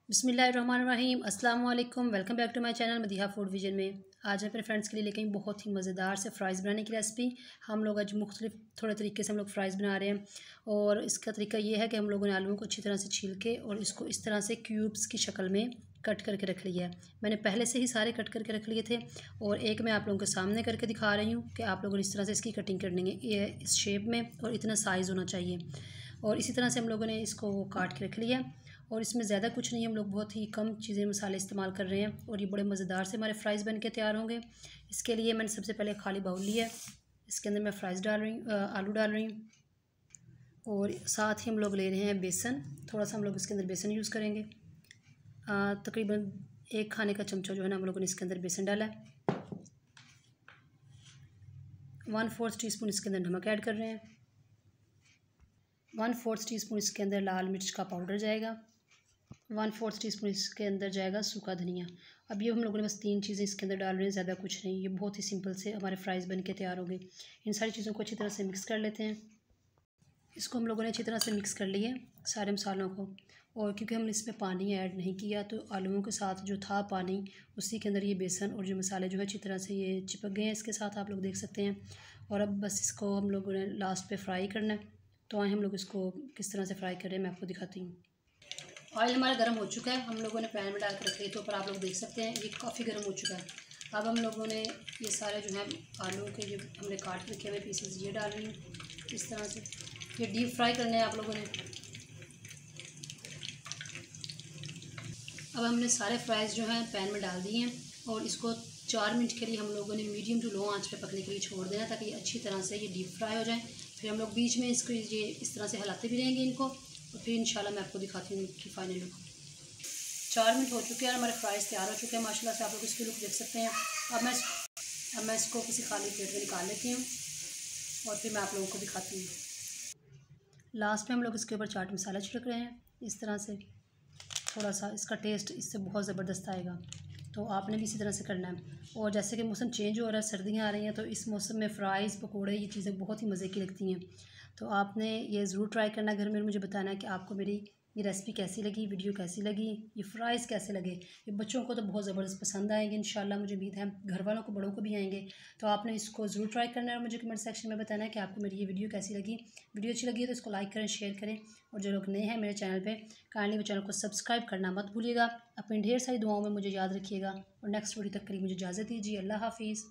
बिस्मिल्लाहिर्रहमानिर्रहीम अस्सलाम वालेकुम। Welcome back to my channel Madiha food vision में। आज मैं अपने फ्रेंड्स के लिए लेके आई बहुत ही मज़ेदार से फ़्राइज़ बनाने की रेसिपी। हम लोग आज मुख्तलिफ थोड़े तरीके से हम लोग फ़्राइज़ बना रहे हैं और इसका तरीका ये है कि हम लोगों ने आलूओं को अच्छी तरह से छील के और इसको इस तरह से क्यूब्स की शक्ल में कट करके रख लिया है। मैंने पहले से ही सारे कट करके रख लिए थे और एक मैं आप लोगों के सामने करके दिखा रही हूँ कि आप लोगों ने इस तरह से इसकी कटिंग करनी है, ये इस शेप में और इतना साइज़ होना चाहिए। और इसी तरह से हम लोगों ने इसको काट के रख लिया और इसमें ज़्यादा कुछ नहीं, हम लोग बहुत ही कम चीज़ें मसाले इस्तेमाल कर रहे हैं और ये बड़े मज़ेदार से हमारे फ़्राइज़ बन के तैयार होंगे। इसके लिए मैंने सबसे पहले खाली बाउल लिया है, इसके अंदर मैं फ़्राइज़ डाल रही हूँ, आलू डाल रही हूँ और साथ ही हम लोग ले रहे हैं बेसन। थोड़ा सा हम लोग इसके अंदर बेसन यूज़ करेंगे, तकरीबन 1 खाने का चमचा जो है ना हम लोगों ने इसके अंदर बेसन डाला है। 1/4 टीस्पून इसके अंदर नमक ऐड कर रहे हैं। 1/4 टीस्पून इसके अंदर लाल मिर्च का पाउडर जाएगा। 1/4 टीस्पून इसके अंदर जाएगा सूखा धनिया। अब ये हम लोगों ने बस 3 चीज़ें इसके अंदर डाल रहे हैं, ज़्यादा कुछ नहीं। ये बहुत ही सिंपल से हमारे फ़्राइज़ बन के तैयार हो गए। इन सारी चीज़ों को अच्छी तरह से मिक्स कर लेते हैं। इसको हम लोगों ने अच्छी तरह से मिक्स कर लिया सारे मसालों को, और क्योंकि हमने इसमें पानी ऐड नहीं किया तो आलूओं के साथ जो था पानी उसी के अंदर ये बेसन और जो मसाले जो है अच्छी तरह से ये चिपक गए हैं इसके साथ, आप लोग देख सकते हैं। और अब बस इसको हम लोगों ने लास्ट पे फ्राई करना है। तो आए हम लोग इसको किस तरह से फ्राई कर रहे हैं मैं आपको दिखाती हूँ। ऑयल हमारा गर्म हो चुका है, हम लोगों ने पैन में डाल कर रख लिया, तो ऊपर आप लोग देख सकते हैं ये काफ़ी गर्म हो चुका है। अब हम लोगों ने ये सारे जो है आलू के जो हमने काट रखे हुए पीसेस ये डाल रही हूँ इस तरह से। ये डीप फ्राई करने हैं आप लोगों ने। अब हमने सारे फ्राइज़ जो हैं पैन में डाल दिए हैं और इसको 4 मिनट के लिए हम लोगों ने मीडियम टू लो आंच पे पकने के लिए छोड़ देना, ताकि ये अच्छी तरह से ये डीप फ्राई हो जाए। फिर हम लोग बीच में इसको ये इस तरह से हिलाते भी रहेंगे इनको, और फिर इंशाल्लाह मैं आपको दिखाती हूँ कि फाइनल लुक। 4 मिनट हो चुके हैं, हमारे फ्राइज़ तैयार हो चुके हैं माशाल्लाह से, आप लोग इसकी लुक देख सकते हैं। अब मैं इसको किसी खाली प्लेट में निकाल लेती हूँ और फिर मैं आप लोगों को दिखाती हूँ। लास्ट में हम लोग इसके ऊपर चाट मसाला छिड़क रहे हैं इस तरह से। थोड़ा सा इसका टेस्ट इससे बहुत ज़बरदस्त आएगा, तो आपने भी इसी तरह से करना है। और जैसे कि मौसम चेंज हो रहा है, सर्दियाँ आ रही हैं, तो इस मौसम में फ़्राइज़ पकोड़े ये चीज़ें बहुत ही मज़े की लगती हैं। तो आपने ये ज़रूर ट्राई करना घर में, मुझे बताना है कि आपको मेरी ये रेसिपी कैसी लगी, वीडियो कैसी लगी, ये फ़्राइज़ कैसे लगे। ये बच्चों को तो बहुत ज़बरदस्त पसंद आएंगे इंशाल्लाह, मुझे उम्मीद है घर वालों को, बड़ों को भी आएंगे। तो आपने इसको ज़रूर ट्राई करना है और मुझे कमेंट सेक्शन में बताना है कि आपको मेरी ये वीडियो कैसी लगी। वीडियो अच्छी लगी है तो इसको लाइक करें, शेयर करें, और जो लोग नए हैं मेरे चैनल पे काइंडली मेरे चैनल को सब्सक्राइब करना मत भूलिएगा। अपनी ढेर सारी दुआओं में मुझे याद रखिएगा और नेक्स्ट वीडियो तक के लिए मुझे इजाज़त दीजिए। अल्लाह हाफ़िज़।